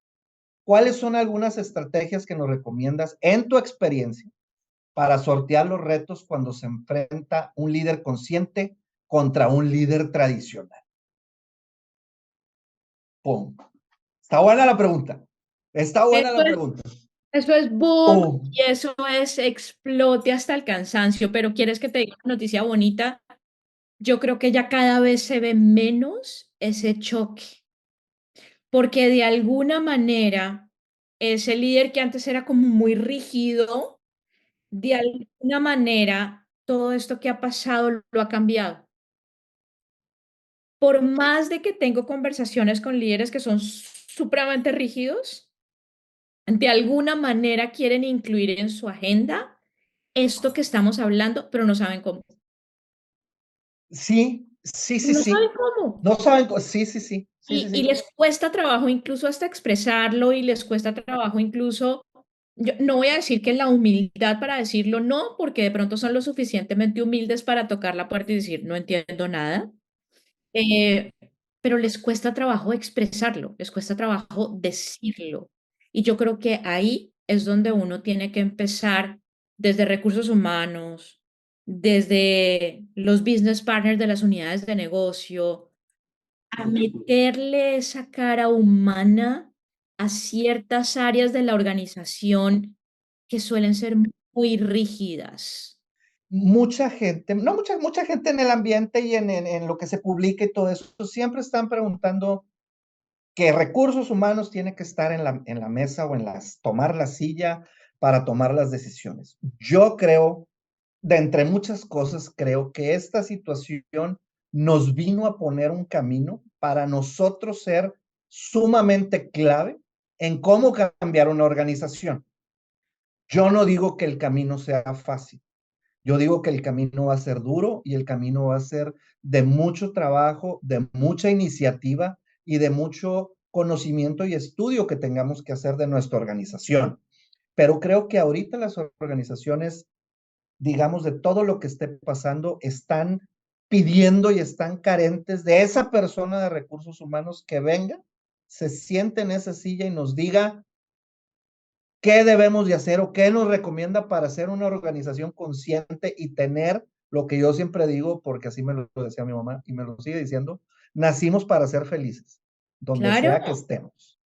¿cuáles son algunas estrategias que nos recomiendas en tu experiencia para sortear los retos cuando se enfrenta un líder consciente contra un líder tradicional? ¡Pum! Está buena la pregunta. Está buena Eso la es, pregunta. eso es boom ¡Pum! y eso es explote hasta el cansancio, pero ¿quieres que te diga una noticia bonita? Yo creo que ya cada vez se ve menos ese choque, porque de alguna manera ese líder que antes era como muy rígido, de alguna manera todo esto que ha pasado lo ha cambiado. Por más de que tengo conversaciones con líderes que son supremamente rígidos, de alguna manera quieren incluir en su agenda esto que estamos hablando, pero no saben cómo. Sí, sí, sí, No saben sí. cómo. No saben, sí, sí, sí, sí, sí, Y sí. les cuesta trabajo incluso hasta expresarlo y les cuesta trabajo incluso, yo no voy a decir que la humildad para decirlo no, porque de pronto son lo suficientemente humildes para tocar la puerta y decir no entiendo nada, eh, pero les cuesta trabajo expresarlo, les cuesta trabajo decirlo. Y yo creo que ahí es donde uno tiene que empezar desde recursos humanos, desde los business partners de las unidades de negocio, a meterle esa cara humana a ciertas áreas de la organización que suelen ser muy rígidas. Mucha gente, no mucha gente en el ambiente y en lo que se publica y todo eso, siempre están preguntando que recursos humanos tiene que estar en la mesa o tomar la silla para tomar las decisiones. Yo creo, de entre muchas cosas, creo que esta situación nos vino a poner un camino para nosotros ser sumamente clave en cómo cambiar una organización. Yo no digo que el camino sea fácil. Yo digo que el camino va a ser duro y el camino va a ser de mucho trabajo, de mucha iniciativa y de mucho conocimiento y estudio que tengamos que hacer de nuestra organización. Pero creo que ahorita las organizaciones, digamos, de todo lo que esté pasando, están pidiendo y están carentes de esa persona de recursos humanos que venga, se siente en esa silla y nos diga qué debemos de hacer o qué nos recomienda para ser una organización consciente y tener lo que yo siempre digo, porque así me lo decía mi mamá y me lo sigue diciendo, nacimos para ser felices, donde Claro, sea que estemos.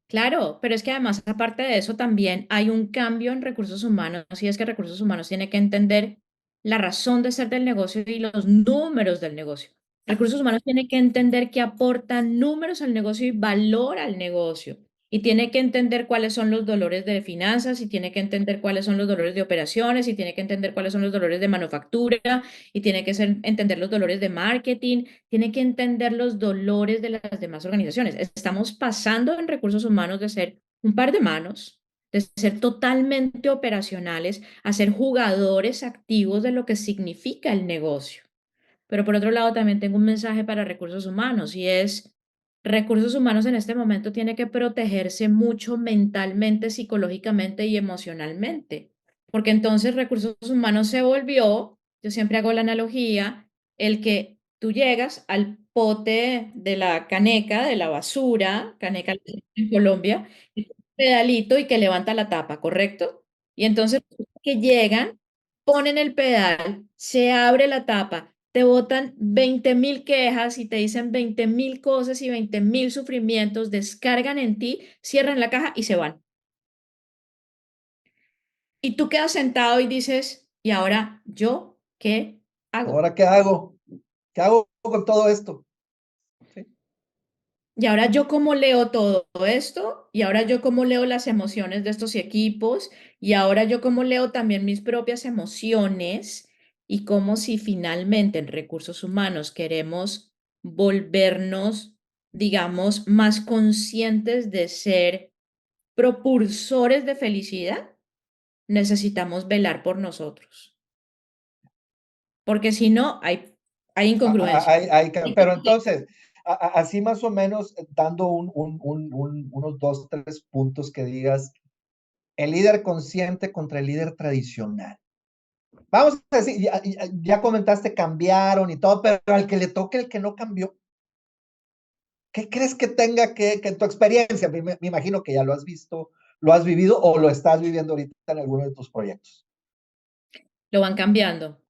claro, pero es que además, aparte de eso, también hay un cambio en recursos humanos, y es que recursos humanos tiene que entender la razón de ser del negocio y los números del negocio. Recursos humanos tiene que entender que aportan números al negocio y valor al negocio. Y tiene que entender cuáles son los dolores de finanzas, y tiene que entender cuáles son los dolores de operaciones, y tiene que entender cuáles son los dolores de manufactura, y tiene que entender los dolores de marketing, tiene que entender los dolores de las demás organizaciones. Estamos pasando en recursos humanos de ser un par de manos, de ser totalmente operacionales, a ser jugadores activos de lo que significa el negocio. Pero por otro lado, también tengo un mensaje para recursos humanos y es, recursos humanos en este momento tiene que protegerse mucho mentalmente, psicológicamente y emocionalmente, porque entonces recursos humanos se volvió, yo siempre hago la analogía, el que tú llegas al pote de la caneca, de la basura, caneca en Colombia, y un pedalito y que levanta la tapa, ¿correcto? Y entonces que llegan, ponen el pedal, se abre la tapa, te botan 20.000 quejas y te dicen 20.000 cosas y 20.000 sufrimientos, descargan en ti, cierran la caja y se van. Y tú quedas sentado y dices, ¿y ahora yo qué hago? ¿Ahora qué hago? ¿Qué hago con todo esto? Sí. Y ahora yo cómo leo todo esto, y ahora yo cómo leo las emociones de estos equipos, y ahora yo cómo leo también mis propias emociones, y cómo si finalmente en recursos humanos queremos volvernos, digamos, más conscientes de ser propulsores de felicidad, necesitamos velar por nosotros, porque si no, hay incongruencia. Pero entonces, así más o menos, dando unos dos, tres puntos que digas, el líder consciente contra el líder tradicional. Vamos a decir, ya comentaste, cambiaron y todo, pero al que le toque el que no cambió, ¿qué crees que tenga que en tu experiencia? Me imagino que ya lo has visto, lo has vivido o lo estás viviendo ahorita en alguno de tus proyectos. Lo van cambiando,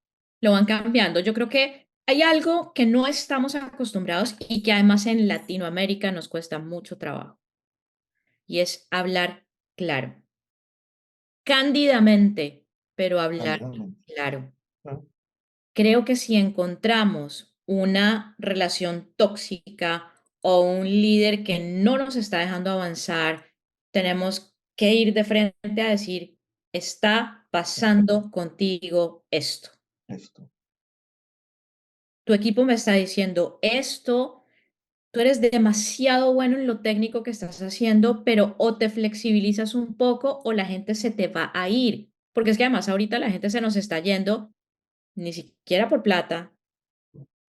lo van cambiando. Yo creo que hay algo que no estamos acostumbrados y que además en Latinoamérica nos cuesta mucho trabajo, y es hablar claro, cándidamente, pero hablar Cándidamente. claro. ¿No? Creo que si encontramos una relación tóxica o un líder que no nos está dejando avanzar, tenemos que ir de frente a decir, está pasando contigo esto. Esto. Tu equipo me está diciendo esto, tú eres demasiado bueno en lo técnico que estás haciendo, pero o te flexibilizas un poco o la gente se te va a ir. Porque es que además ahorita la gente se nos está yendo ni siquiera por plata,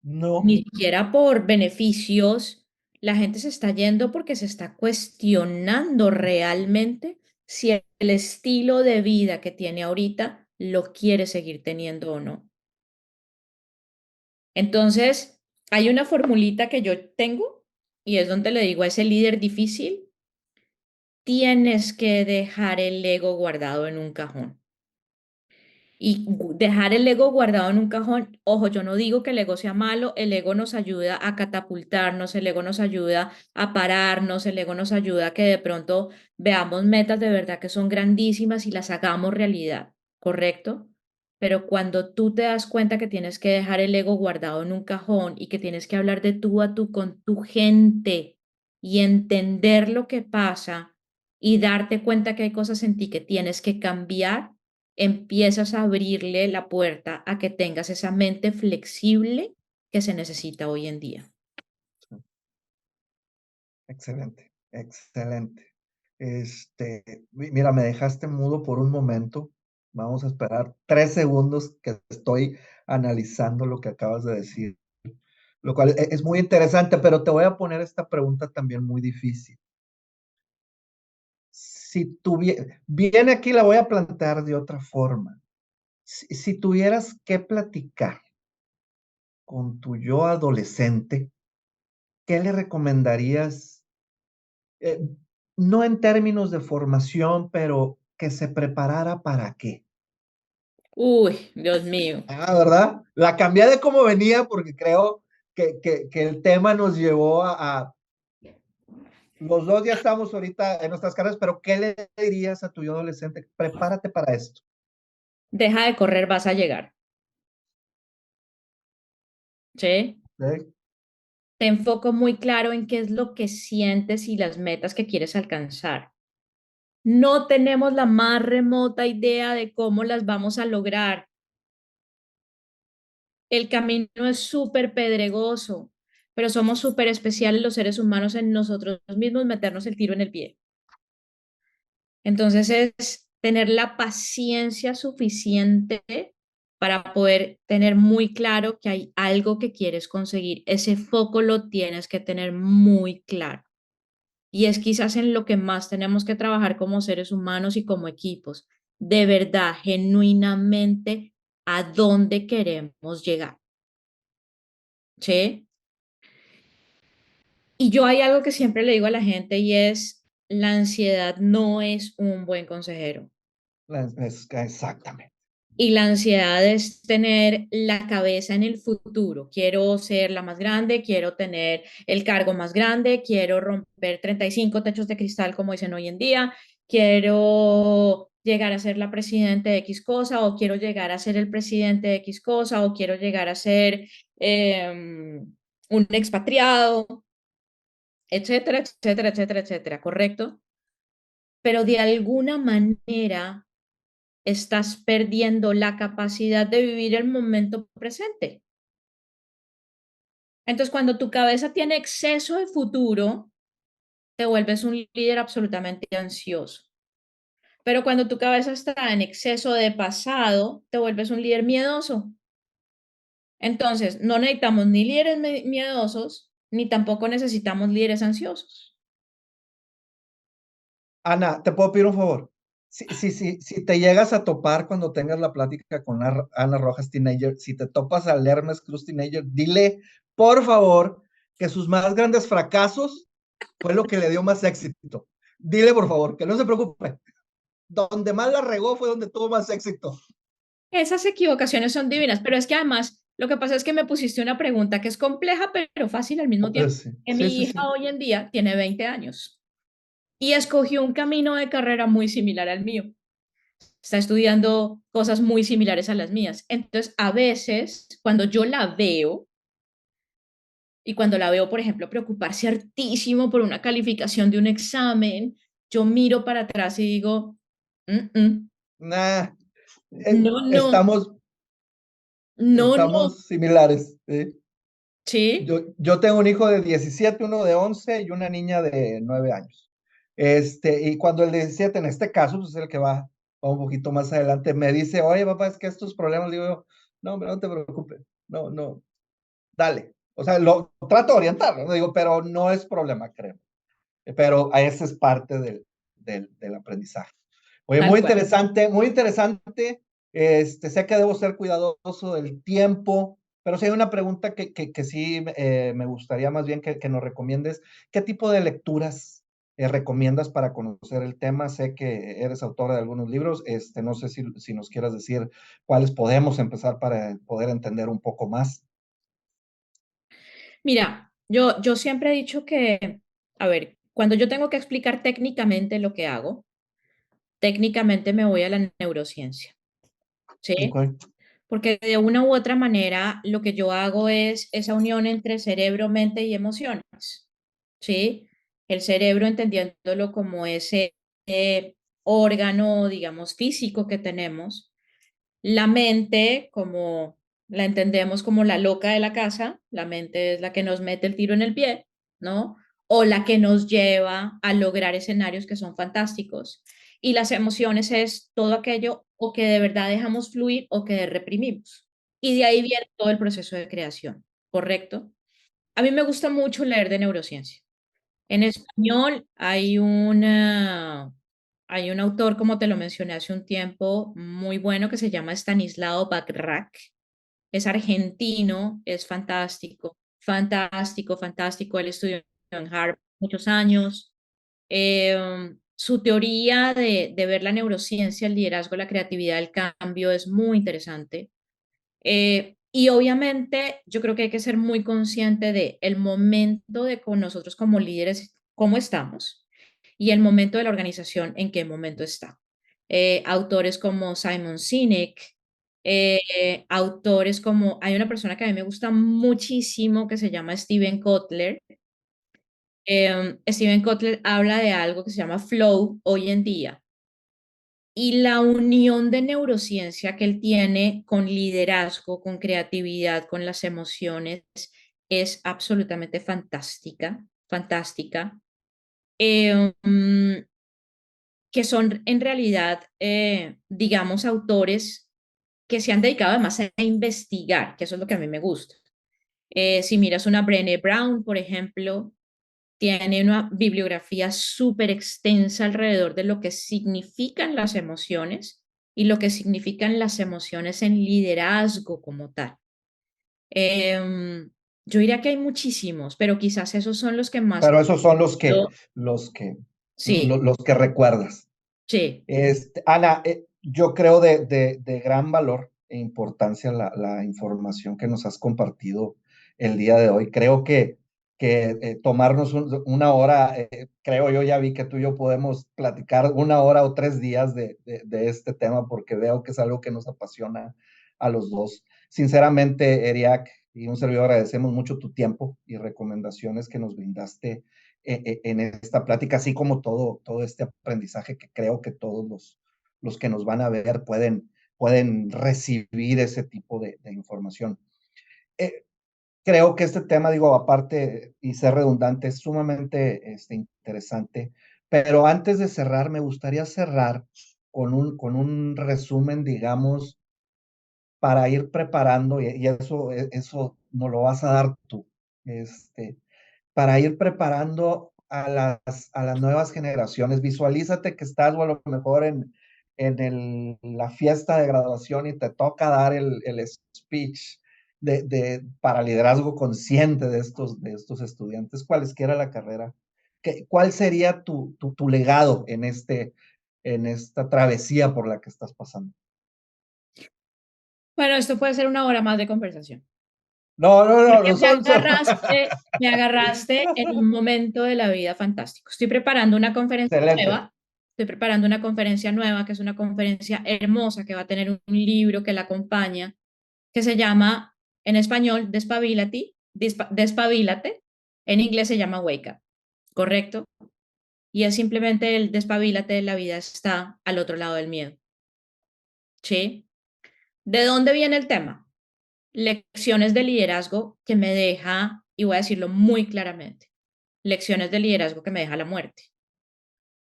No, ni siquiera por beneficios. La gente se está yendo porque se está cuestionando realmente si el estilo de vida que tiene ahorita lo quiere seguir teniendo o no. Entonces, hay una formulita que yo tengo y es donde le digo a ese líder difícil, tienes que dejar el ego guardado en un cajón. Y dejar el ego guardado en un cajón, ojo, yo no digo que el ego sea malo, el ego nos ayuda a catapultarnos, el ego nos ayuda a pararnos, el ego nos ayuda a que de pronto veamos metas de verdad que son grandísimas y las hagamos realidad, ¿correcto? Pero cuando tú te das cuenta que tienes que dejar el ego guardado en un cajón y que tienes que hablar de tú a tú con tu gente y entender lo que pasa y darte cuenta que hay cosas en ti que tienes que cambiar, empiezas a abrirle la puerta a que tengas esa mente flexible que se necesita hoy en día. excelente, excelente. Mira, me dejaste mudo por un momento. Vamos a esperar 3 segundos que estoy analizando lo que acabas de decir, lo cual es muy interesante, pero te voy a poner esta pregunta también muy difícil. Si tuviera, viene aquí, la voy a plantear de otra forma. Si tuvieras que platicar con tu yo adolescente, ¿qué le recomendarías? Eh, no en términos de formación, pero que se preparara para qué. Uy, Dios mío. ¿Verdad? La cambié de cómo venía porque creo que el tema nos llevó los dos ya estamos ahorita en nuestras carreras, pero ¿qué le dirías a tu yo adolescente? Prepárate para esto. Deja de correr, vas a llegar. ¿Sí? ¿Sí? Te enfoco muy claro en qué es lo que sientes y las metas que quieres alcanzar. No tenemos la más remota idea de cómo las vamos a lograr. El camino es súper pedregoso, pero somos súper especiales los seres humanos en nosotros mismos meternos el tiro en el pie. Entonces es tener la paciencia suficiente para poder tener muy claro que hay algo que quieres conseguir. Ese foco lo tienes que tener muy claro. Y es quizás en lo que más tenemos que trabajar como seres humanos y como equipos. De verdad, genuinamente, a dónde queremos llegar. ¿Sí? Y yo hay algo que siempre le digo a la gente y es, la ansiedad no es un buen consejero. Exactamente. Y la ansiedad es tener la cabeza en el futuro. Quiero ser la más grande, quiero tener el cargo más grande, quiero romper 35 techos de cristal, como dicen hoy en día, quiero llegar a ser la presidenta de X cosa, o quiero llegar a ser el presidente de X cosa, o quiero llegar a ser un expatriado. etcétera, etcétera, etcétera, etcétera, ¿correcto? Pero de alguna manera estás perdiendo la capacidad de vivir el momento presente. Entonces, cuando tu cabeza tiene exceso de futuro, te vuelves un líder absolutamente ansioso. Pero cuando tu cabeza está en exceso de pasado, te vuelves un líder miedoso. Entonces, no necesitamos ni líderes miedosos, ni tampoco necesitamos líderes ansiosos. Ana, ¿te puedo pedir un favor? Si te llegas a topar cuando tengas la plática con Ana Rojas Teenager, si te topas al Hermes Cruz Teenager, dile, por favor, que sus más grandes fracasos fue lo que le dio más éxito. Dile, por favor, que no se preocupe. Donde más la regó fue donde tuvo más éxito. Esas equivocaciones son divinas, pero es que además lo que pasa es que me pusiste una pregunta que es compleja, pero fácil al mismo tiempo. Sí, Que sí, mi sí, hija sí. hoy en día tiene 20 años y escogió un camino de carrera muy similar al mío. Está estudiando cosas muy similares a las mías. Entonces, a veces, cuando yo la veo, y cuando la veo, por ejemplo, preocuparse hartísimo por una calificación de un examen, yo miro para atrás y digo, Nah, no, no, estamos, no, no, estamos similares. ¿Sí? sí, Yo tengo un hijo de 17, uno de 11 y una niña de 9 años. Y cuando el 17, en este caso, pues es el que va un poquito más adelante, me dice, oye, papá, es que estos problemas, digo yo, no, hombre, no te preocupes, no, no, dale. O sea, lo trato de orientar, ¿no? Digo, pero no es problema, creo. Pero a ese es parte del aprendizaje. Oye, tal cual. muy interesante. Sé que debo ser cuidadoso del tiempo, pero sí hay una pregunta que sí me gustaría más bien que nos recomiendes. ¿Qué tipo de lecturas recomiendas para conocer el tema? Sé que eres autora de algunos libros. No sé si nos quieras decir cuáles podemos empezar para poder entender un poco más. Mira, yo siempre he dicho que, a ver, cuando yo tengo que explicar técnicamente lo que hago, técnicamente me voy a la neurociencia, ¿sí? Okay. Porque de una u otra manera lo que yo hago es esa unión entre cerebro, mente y emociones, ¿sí? El cerebro entendiéndolo como ese órgano, digamos, físico que tenemos, la mente como la entendemos como la loca de la casa, la mente es la que nos mete el tiro en el pie, ¿no? O la que nos lleva a lograr escenarios que son fantásticos. Y las emociones es todo aquello o que de verdad dejamos fluir o que reprimimos. Y de ahí viene todo el proceso de creación, ¿correcto? A mí me gusta mucho leer de neurociencia. En español hay un autor, como te lo mencioné hace un tiempo, muy bueno que se llama Stanislao Bachrach. Es argentino, es fantástico, fantástico, fantástico. Él estudió en Harvard muchos años. Su teoría de ver la neurociencia, el liderazgo, la creatividad, el cambio es muy interesante. Y obviamente yo creo que hay que ser muy consciente de el momento de con nosotros como líderes, cómo estamos, y el momento de la organización, en qué momento está. Autores como Simon Sinek, autores como, hay una persona que a mí me gusta muchísimo que se llama Steven Kotler. Steven Kotler habla de algo que se llama flow hoy en día y la unión de neurociencia que él tiene con liderazgo, con creatividad, con las emociones, es absolutamente fantástica, fantástica. Que son en realidad, digamos, autores que se han dedicado además a investigar, que eso es lo que a mí me gusta. Si miras una Brené Brown, por ejemplo, tiene una bibliografía súper extensa alrededor de lo que significan las emociones y lo que significan las emociones en liderazgo como tal. Yo diría que hay muchísimos, pero quizás esos son los que más... Pero esos son Yo- los que, Sí, los que recuerdas. sí. Ana, yo creo de gran valor e importancia la información que nos has compartido el día de hoy. Creo que tomarnos una hora, creo yo ya vi que tú y yo podemos platicar una hora o 3 días de este tema porque veo que es algo que nos apasiona a los dos. Sinceramente, Eriac y un servidor agradecemos mucho tu tiempo y recomendaciones que nos brindaste en esta plática, así como todo este aprendizaje que creo que todos los que nos van a ver pueden recibir ese tipo de información. Creo que este tema, digo, aparte y ser redundante, es sumamente interesante, pero antes de cerrar, me gustaría cerrar con un resumen, digamos, para ir preparando, y eso nos lo vas a dar tú, para ir preparando a las nuevas generaciones. Visualízate que estás o a lo mejor la fiesta de graduación y te toca dar el speech para liderazgo consciente de estos estudiantes, cualesquiera la carrera. ¿Cuál sería tu legado en esta travesía por la que estás pasando? Bueno, esto puede ser una hora más de conversación. No, no, no, Porque no son. me agarraste en un momento de la vida fantástico. Estoy preparando una conferencia Excelente. nueva. Estoy preparando una conferencia nueva, que es una conferencia hermosa, que va a tener un libro que la acompaña, que se llama, en español, Despabilate. En inglés se llama Wake Up, ¿correcto? Y es simplemente el despabilate de la vida está al otro lado del miedo. ¿Sí? ¿De dónde viene el tema? Lecciones de liderazgo que me deja, y voy a decirlo muy claramente, lecciones de liderazgo que me deja la muerte.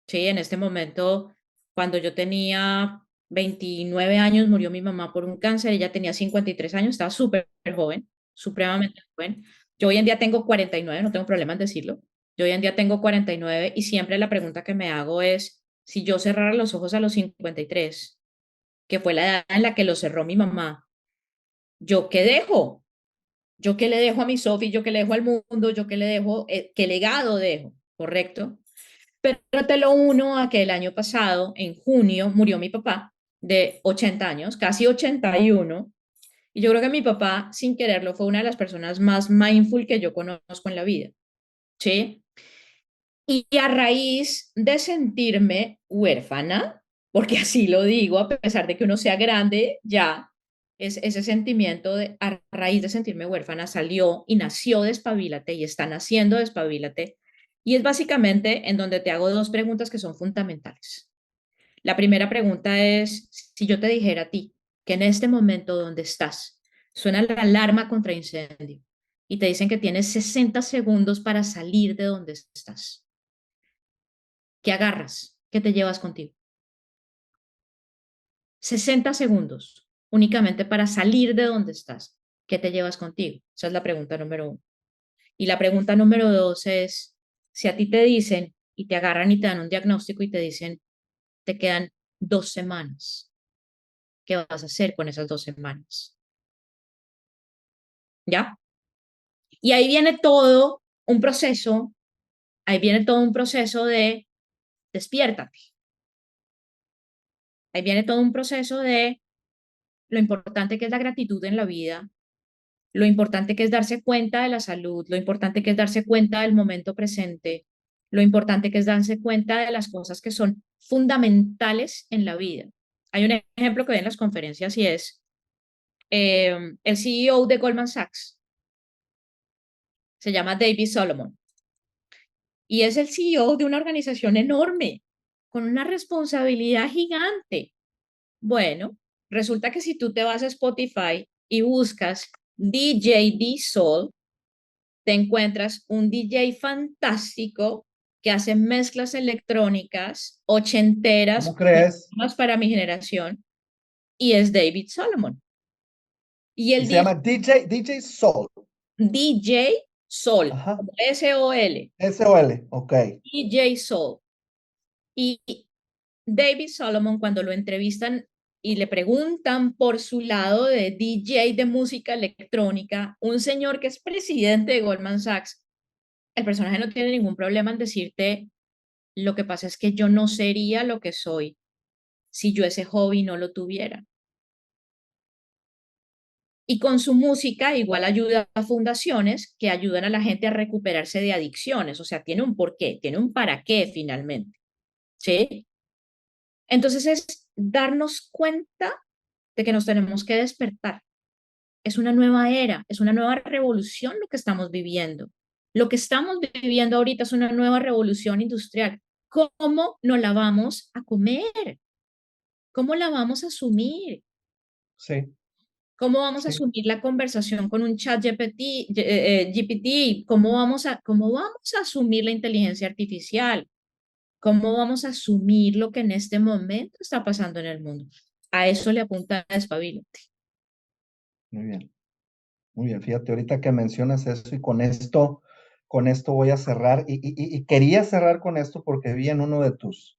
Sí, en este momento, cuando yo tenía 29 años, murió mi mamá por un cáncer, ella tenía 53 años, estaba súper joven, supremamente joven. Yo hoy en día tengo 49, no tengo problema en decirlo. Yo hoy en día tengo 49 y siempre la pregunta que me hago es, si yo cerrara los ojos a los 53, que fue la edad en la que lo cerró mi mamá, ¿yo qué dejo? ¿Yo qué le dejo a mi Sofi? ¿Yo qué le dejo al mundo? ¿Yo qué le dejo? ¿Qué legado dejo? ¿Correcto? Pero te lo uno a que el año pasado, en junio, murió mi papá de 80 años, casi 81. Y yo creo que mi papá, sin quererlo, fue una de las personas más mindful que yo conozco en la vida. ¿Sí? Y a raíz de sentirme huérfana, porque así lo digo, a pesar de que uno sea grande, ya es ese sentimiento de a raíz de sentirme huérfana salió y nació Despabilate y está naciendo Despabilate. Y es básicamente en donde te hago dos preguntas que son fundamentales. La primera pregunta es, si yo te dijera a ti que en este momento donde estás suena la alarma contra incendio y te dicen que tienes 60 segundos para salir de donde estás, ¿qué agarras? ¿Qué te llevas contigo? 60 segundos únicamente para salir de donde estás. ¿Qué te llevas contigo? Esa es la pregunta número uno. Y la pregunta número dos es, si a ti te dicen y te agarran y te dan un diagnóstico y te dicen, te quedan 2 semanas, ¿qué vas a hacer con esas 2 semanas? ¿Ya? Y ahí viene todo un proceso, ahí viene todo un proceso de despiértate. Ahí viene todo un proceso de lo importante que es la gratitud en la vida, lo importante que es darse cuenta de la salud, lo importante que es darse cuenta del momento presente, lo importante que es darse cuenta de las cosas que son fundamentales en la vida. Hay un ejemplo que doy en las conferencias y es el CEO de Goldman Sachs, se llama David Solomon, y es el CEO de una organización enorme, con una responsabilidad gigante. Bueno, resulta que si tú te vas a Spotify y buscas DJ D-Soul, te encuentras un DJ fantástico que hace mezclas electrónicas ¿Cómo ochenteras, crees? más para mi generación, y es David Solomon. Y Y él se dijo llama DJ Soul. DJ Soul, Ajá. S-O-L, S-O-L, ok. DJ Soul. Y David Solomon, cuando lo entrevistan y le preguntan por su lado de DJ de música electrónica, un señor que es presidente de Goldman Sachs, el personaje no tiene ningún problema en decirte, lo que pasa es que yo no sería lo que soy si yo ese hobby no lo tuviera. Y con su música igual ayuda a fundaciones que ayudan a la gente a recuperarse de adicciones, o sea, tiene un porqué, tiene un para qué finalmente, ¿sí? Entonces es darnos cuenta de que nos tenemos que despertar. Es una nueva era, es una nueva revolución lo que estamos viviendo. Lo que estamos viviendo ahorita es una nueva revolución industrial. ¿Cómo nos la vamos a comer? ¿Cómo la vamos a asumir? Sí, ¿Cómo vamos a sí, asumir la conversación con un chat GPT? ¿Cómo vamos a asumir la inteligencia artificial? ¿Cómo vamos a asumir lo que en este momento está pasando en el mundo? A eso le apunta Despabilate. muy bien, muy bien. Fíjate, ahorita que mencionas eso y con esto voy a cerrar. Y quería cerrar con esto porque vi en uno de tus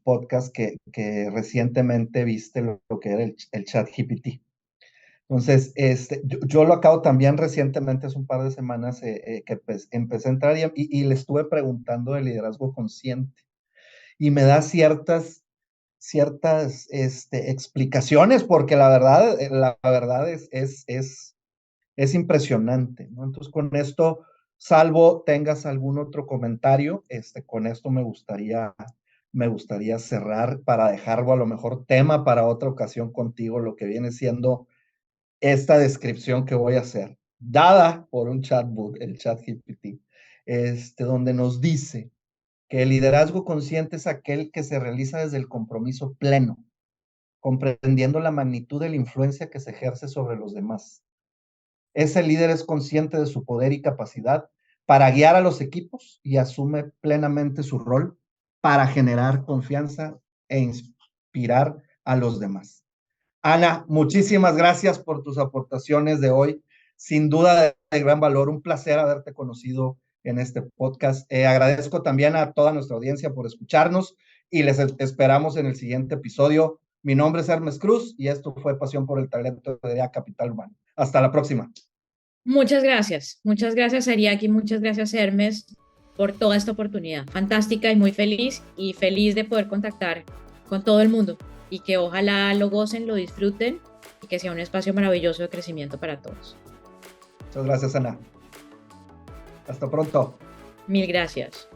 podcasts que recientemente viste lo que era el chat GPT. Entonces, yo lo acabo también recientemente, hace un par de semanas, que pues, empecé a entrar y le estuve preguntando de liderazgo consciente y me da ciertas explicaciones, porque la verdad es impresionante, ¿no? Entonces, con esto, salvo tengas algún otro comentario, con esto me gustaría cerrar para dejarlo a lo mejor tema para otra ocasión contigo, lo que viene siendo esta descripción que voy a hacer, dada por un chatbot, el ChatGPT, donde nos dice que el liderazgo consciente es aquel que se realiza desde el compromiso pleno, comprendiendo la magnitud de la influencia que se ejerce sobre los demás. Ese líder es consciente de su poder y capacidad para guiar a los equipos y asume plenamente su rol para generar confianza e inspirar a los demás. Ana, muchísimas gracias por tus aportaciones de hoy. Sin duda de gran valor, un placer haberte conocido en este podcast. Agradezco también a toda nuestra audiencia por escucharnos y les esperamos en el siguiente episodio. Mi nombre es Hermes Cruz y esto fue Pasión por el Talento de DEA Capital Humano. Hasta la próxima. Muchas gracias Ariaki, muchas gracias Hermes por toda esta oportunidad. Fantástica y feliz de poder contactar con todo el mundo y que ojalá lo gocen, lo disfruten y que sea un espacio maravilloso de crecimiento para todos. Muchas gracias, Ana. Hasta pronto. Mil gracias.